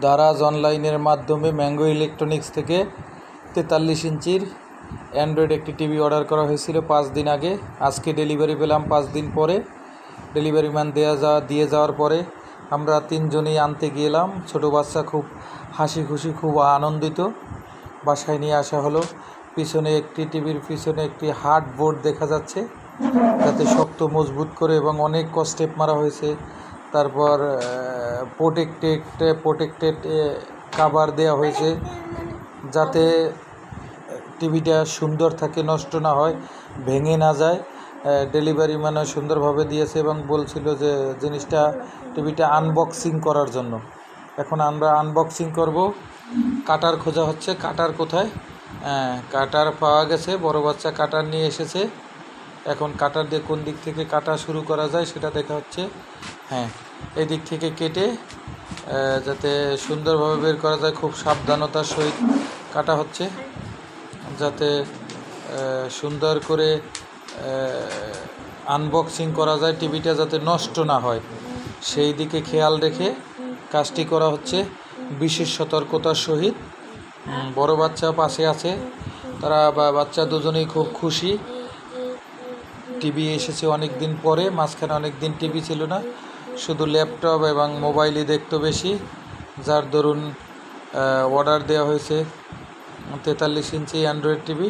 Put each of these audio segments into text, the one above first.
দারাজ অনলাইনের মাধ্যমে mango electronics থেকে 43 ইঞ্চির অ্যান্ড্রয়েড একটি টিভি অর্ডার করা হয়েছিল 5 দিন আগে। আজকে ডেলিভারি পেলাম 5 দিন পরে। ডেলিভারি ম্যান দিয়ে যাওয়ার পরে আমরা 3 জনেই আনতে গেলাম। ছোটো বাচ্চা খুব হাসি খুশি, খুব আনন্দিত। বাসায় নিয়ে আসা হলো। টিভির পিছনে একটি হার্ড বোর্ড দেখা যাচ্ছে, যাতে শক্ত মজবুত করে এবং অনেক স্টেপ মারা হয়েছে। তারপর প্রোটেক্টেড কাভার দেওয়া হয়েছে, যাতে টিভিটা সুন্দর থাকে, নষ্ট না হয়, ভেঙে না যায়। ডেলিভারি ম্যানও সুন্দরভাবে দিয়েছে এবং বলছিল যে টিভিটা আনবক্সিং করার জন্য। এখন আমরা আনবক্সিং করব। কাটার খোঁজা হচ্ছে। কাটার কোথায়? কাটার পাওয়া গেছে, বড় বাচ্চা কাটার নিয়ে এসেছে। এখন কাটার দিয়ে কোন দিক থেকে কাটা শুরু করা যায় সেটা দেখা হচ্ছে। এই দিক থেকে কেটে যাতে সুন্দরভাবে বের করা যায়, খুব সাবধানতার সহিত কাটা হচ্ছে, যাতে সুন্দর করে আনবক্সিং করা যায়, টিভিটা যাতে নষ্ট না হয় সেই দিকে খেয়াল রেখে কাজটি করা হচ্ছে বিশেষ সতর্কতার সহিত। বড় বাচ্চা পাশে আছে, বাচ্চা দুজনেই খুব খুশি। টিভি এসেছে অনেক দিন পরে, মাঝখানে অনেক দিন টিভি ছিল না, শুধু ল্যাপটপ এবং মোবাইলই দেখতো বেশি, যার দরুন অর্ডার দেওয়া হয়েছে 43 ইঞ্চি অ্যান্ড্রয়েড টিভি।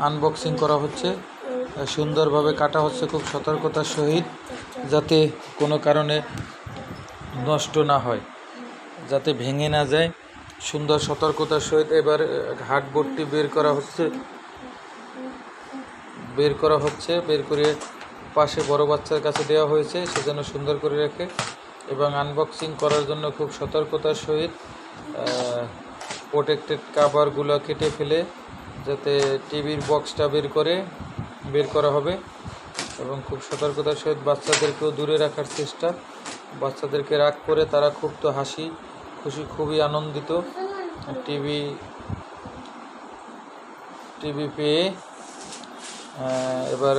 আনবক্সিং করা হচ্ছে, সুন্দরভাবে কাটা হচ্ছে খুব সতর্কতার সহিত, যাতে কোনো কারণে নষ্ট না হয়, যাতে ভেঙে না যায়, সুন্দর সতর্কতার সহিত। এবার হার্ডবোর্ডটি বের করা হচ্ছে, বের করে পাশে বড় বাচ্চার কাছে দেওয়া হয়েছে, সেজন্য সুন্দর করে রেখে, এবং আনবক্সিং করার জন্য খুব সতর্কতার সহিত প্রোটেক্টেড কাভারগুলো কেটে ফেলে যাতে টিভির বক্সটা বের করা হবে, এবং খুব সতর্কতার সহিত বাচ্চাদেরকেও দূরে রাখার চেষ্টা। বাচ্চাদেরকে রাগ করে তারা খুব তো হাসি খুশি, খুবই আনন্দিত টিভি পেয়ে। এবার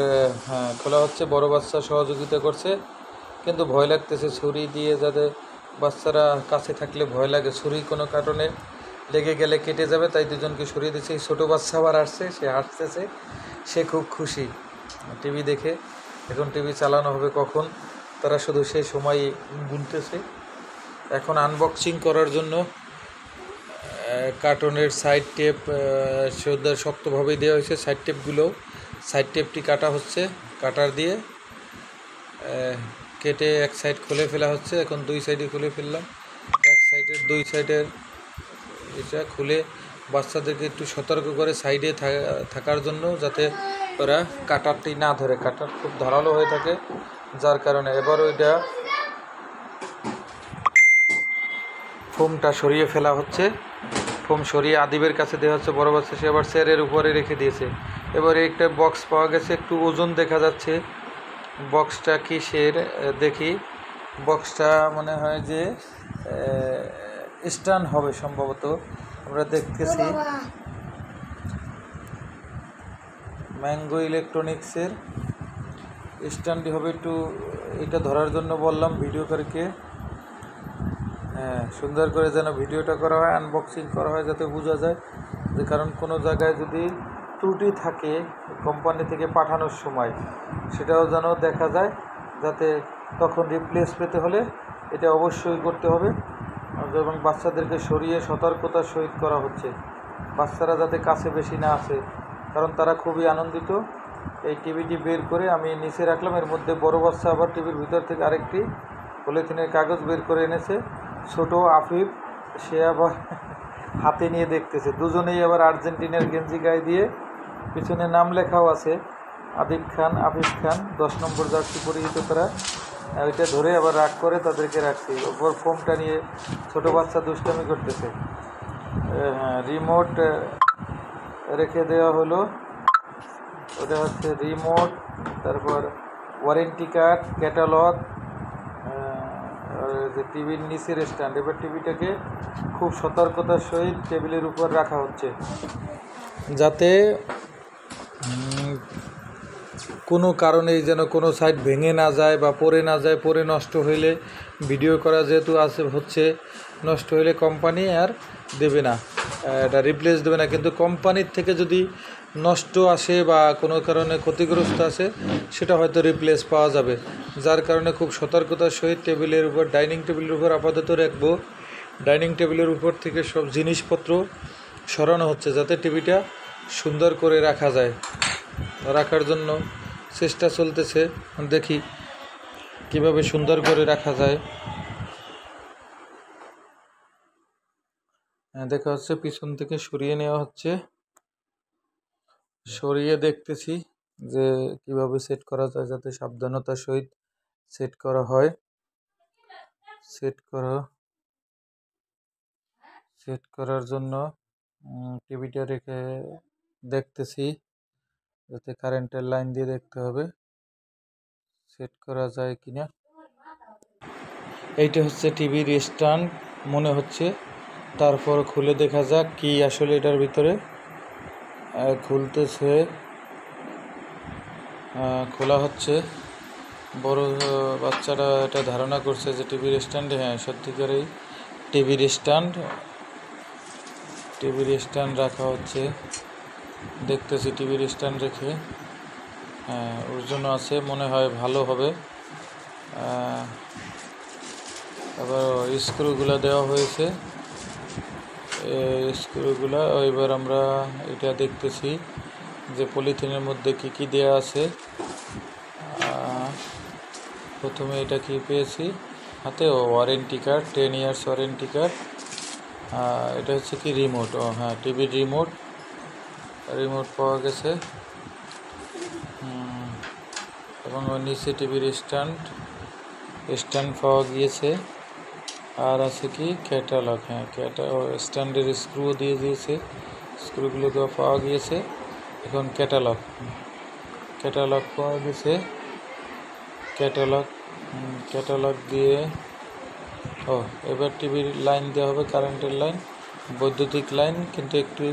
খোলা হচ্ছে। বড় বাচ্চা সহযোগিতা করছে, কিন্তু ভয় লাগতেছে ছুরি দিয়ে, যাতে বাচ্চারা কাছে থাকলে ভয় লাগে ছুরি কোনো কারণে লেগে গেলে কেটে যাবে, তাই দুজনকে সরিয়ে দিচ্ছে। ছোটো বাচ্চা আবার আসছে, সে হাসতেছে, সে খুব খুশি টিভি দেখে। এখন টিভি চালানো হবে কখন, তারা শুধু সেই সময় গুনতেছে। এখন আনবক্সিং করার জন্য কার্টনের সাইড টেপ শক্তভাবেই দেওয়া হয়েছে। সাইড টেপটি কাটা হচ্ছে, কাটার দিয়ে কেটে এক সাইড খুলে ফেলা হচ্ছে। এখন দুই সাইডে খুলে ফেললাম। দুই সাইডের এটা খুলে বাচ্চাদেরকে একটু সতর্ক করে সাইডে থাকার জন্য, যাতে ওরা কাটারটি না ধরে। কাটার খুব ধারালো হয়ে থাকে, যার কারণে। এবার ওইটা ফোমটা সরিয়ে ফেলা হচ্ছে। ফোম সরিয়ে আদিবের কাছে দেওয়া হচ্ছে। বড় বাচ্চা সে আবার চেয়ারের উপরে রেখে দিয়েছে। এবারে একটা বক্স পাওয়া গেছে, একটু ওজন দেখা যাচ্ছে। বক্সটা কিসের দেখি। বক্সটা মনে হয় যে স্ট্যান্ড হবে সম্ভবত, আমরা দেখতেছি। ম্যাঙ্গো ইলেকট্রনিক্সের স্ট্যান্ডই হবে। একটু এটা ধরার জন্য বললাম ভিডিও করকে। সুন্দর করে যেন ভিডিওটা করা হয়, আনবক্সিং করা হয়, যাতে বোঝা যায় যে, কারণ কোনো জায়গায় যদি ত্রুটি থাকে কোম্পানি থেকে পাঠানোর সময়, সেটাও যেন দেখা যায়, যাতে তখন রিপ্লেস পেতে হলে এটা অবশ্যই করতে হবে। এবং বাচ্চাদেরকে সরিয়ে সতর্কতার সহিত করা হচ্ছে, বাচ্চারা যাতে কাছে বেশি না আসে, কারণ তারা খুবই আনন্দিত। এই টিভিটি বের করে আমি নিচে রাখলাম। এর মধ্যে বড় বাচ্চা আবার টিভির ভিতর থেকে আরেকটি পলিথিনের কাগজ বের করে এনেছে। ছোটো আফিফ সে আবার হাতে নিয়ে দেখতেছে। দুজনেই আবার আর্জেন্টিনার গেঞ্জি গায়ে দিয়ে, পিছনে নাম লেখাও আছে, আফিফ খান 10 নম্বর জার্সি পরিহিত করা। ওইটা ধরে আবার রাগ করে তাদেরকে রাখছি। ওপর ফোমটা নিয়ে ছোটো বাচ্চা দুষ্টামি করতেছে। রিমোট রেখে দেওয়া হলো, ওটা হচ্ছে রিমোট। তারপর ওয়ারেন্টি কার্ড, ক্যাটালগ, যে টিভির নিচের স্ট্যান্ড। এবার টিভিটাকে খুব সতর্কতার সহিত টেবিলের উপর রাখা হচ্ছে, যাতে কোনো কারণেই যেন কোনো সাইড ভেঙে না যায় বা পড়ে না যায়, পড়ে নষ্ট হইলে ভিডিও করা যেহেতু হচ্ছে, নষ্ট হইলে কোম্পানি আর দেবে না, এটা রিপ্লেস দেবে না। কিন্তু কোম্পানির থেকে যদি নষ্ট আসে বা কোনো কারণে ক্ষতিগ্রস্ত আসে, সেটা হয়তো রিপ্লেস পাওয়া যাবে। যার কারণে খুব সতর্কতার সহিত টেবিলের উপর, ডাইনিং টেবিলের উপর আপাতত রাখবো। ডাইনিং টেবিলের উপর থেকে সব জিনিসপত্র সরানো হচ্ছে, যাতে টিভিটা সুন্দর করে রাখা যায়। রাখার জন্য চেষ্টা চলতেছে, দেখি কিভাবে সুন্দর করে রাখা যায়। দেখা হচ্ছে পিছন থেকে সরিয়ে নেওয়া হচ্ছে, সরিয়ে দেখতেছি যে কিভাবে সেট করা যায়, যাতে সাবধানতার সহিত সেট করা হয়। সেট করার জন্য টিভিটা রেখে দেখতেছি, যাতে কারেন্টের লাইন দিয়ে দেখতে হবে সেট করা যায় কিনা। এইটা হচ্ছে টিভির স্ট্যান্ড মনে হচ্ছে, তারপর খুলে দেখা যাক কি আসলে এটার ভিতরে। খুলতেছে, খোলা হচ্ছে। বড় বাচ্চারা এটা ধারণা করছে যে টিভির স্ট্যান্ডে, হ্যাঁ সত্যিকারেই টিভির স্ট্যান্ড রাখা হচ্ছে। দেখতেছি টিভির স্ট্যান্ড রেখে, হ্যাঁ ওজনও আছে, মনে হয় ভালো হবে। আবার স্ক্রুগুলো দেওয়া হয়েছে, স্ক্রুগুলো এবার আমরা এটা দেখতেছি যে পলিথিনের মধ্যে কি কি দেওয়া আছে। প্রথমে এটা কি পেয়েছি হাতে, warranty card, 10 years warranty card. এটা হচ্ছে কি রিমোট, হ্যাঁ টিভির রিমোট পাওয়া গেছে। এবং নিচে টিভির স্ট্যান্ড পাওয়া গিয়েছে। আর আছে কি ক্যাটালগ, হ্যাঁ স্ট্যান্ডের স্ক্রু দিয়ে দিয়েছে, স্ক্রুগুলোকে পাওয়া গিয়েছে। এখন ক্যাটালগ পাওয়া গেছে। ক্যাটালগ দিয়ে এবার টিভির লাইন দেওয়া হবে, কারেন্টের লাইন, বৈদ্যুতিক লাইন। কিন্তু একটু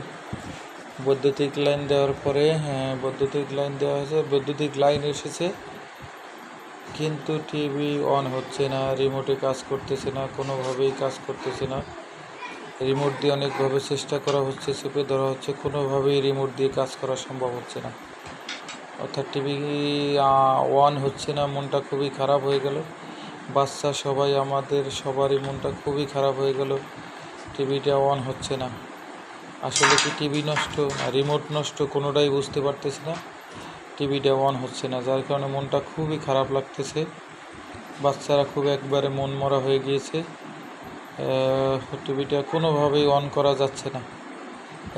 বৈদ্যুতিক লাইন দেওয়ার পরে, হ্যাঁ বৈদ্যুতিক লাইন দেওয়া হয়েছে, বৈদ্যুতিক লাইন এসেছে, কিন্তু টিভি অন হচ্ছে না, রিমোটে কাজ করতেছে না, কোনোভাবেই কাজ করতেছে না। রিমোট দিয়ে অনেকভাবে চেষ্টা করা হচ্ছে, চেপে ধরা হচ্ছে, কোনোভাবেই রিমোট দিয়ে কাজ করা সম্ভব হচ্ছে না। অর্থাৎ টিভি অন হচ্ছে না। মনটা খুবই খারাপ হয়ে গেল, বাচ্চা সবাই, আমাদের সবারই মনটা খুবই খারাপ হয়ে গেল। টিভিটা অন হচ্ছে না। আসলে কি টিভি নষ্ট না রিমোট নষ্ট, কোনোটাই বুঝতে পারতেছি না। টিভিটা অন হচ্ছে না, যার কারণে মনটা খুবই খারাপ লাগতেছে। বাচ্চারা খুব একবারে মন মরা হয়ে গিয়েছে। টিভিটা কোনোভাবেই অন করা যাচ্ছে না।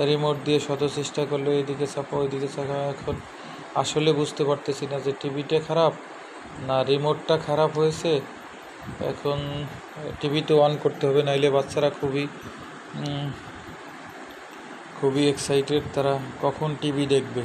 রিমোট দিয়ে শত চেষ্টা করলে এদিকে চাপা ওইদিকে চাপা, এখন আসলে বুঝতে পারতেছি না যে টিভিটা খারাপ না রিমোটটা খারাপ হয়েছে। এখন টিভি তো অন করতে হবে, নাইলে বাচ্চারা খুবই এক্সাইটেড, তারা কখন টিভি দেখবে।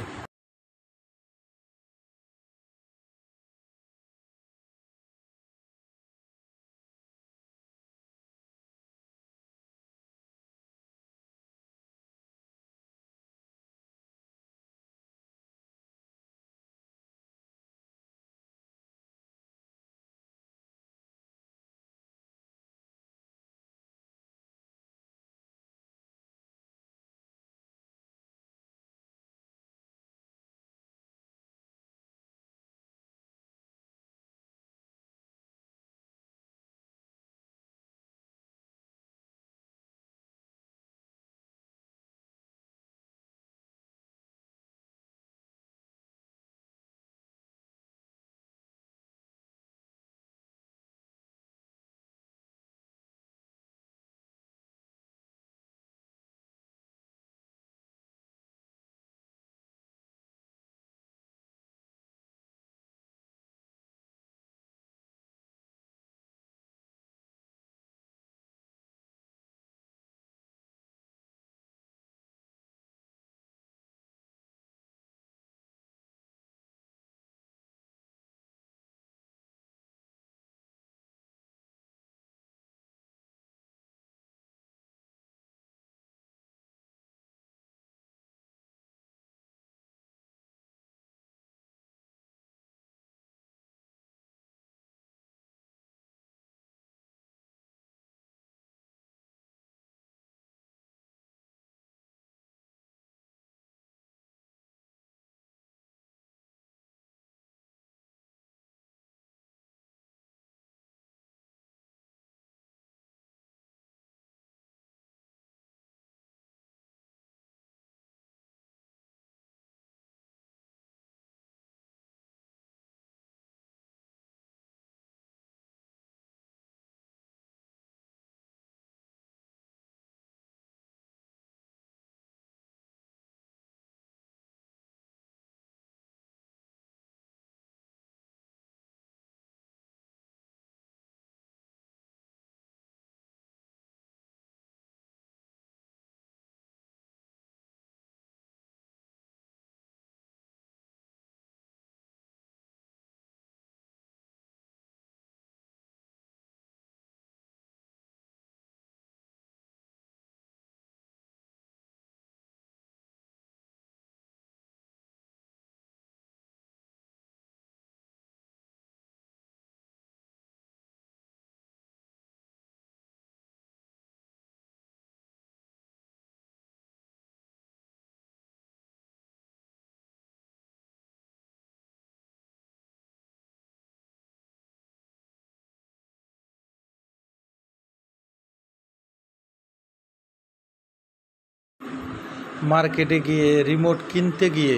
মার্কেটে গিয়ে রিমোট কিনতে গিয়ে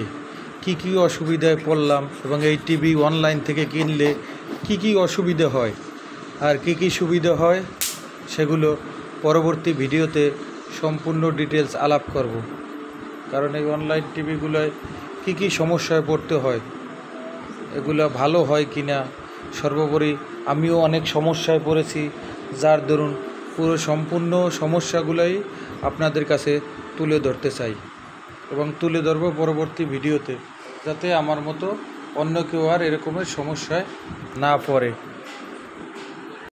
কি কি অসুবিধায় পড়লাম এবং এই টিভি অনলাইন থেকে কিনলে কি কি অসুবিধা হয় আর কি কি সুবিধা হয় সেগুলো পরবর্তী ভিডিওতে সম্পূর্ণ ডিটেলস আলাপ করব। কারণ এই অনলাইন টিভিগুলোয় কি কি সমস্যায় পড়তে হয়, এগুলো ভালো হয় কি না, সর্বোপরি আমিও অনেক সমস্যায় পড়েছি, যার দরুন পুরো সম্পূর্ণ সমস্যাগুলোই আপনাদের কাছে তুলে ধরতে চাই এবং তুলে ধরব পরবর্তী ভিডিওতে, যাতে আমার মতো অন্য কেউ আর এরকমের সমস্যায় না পড়ে।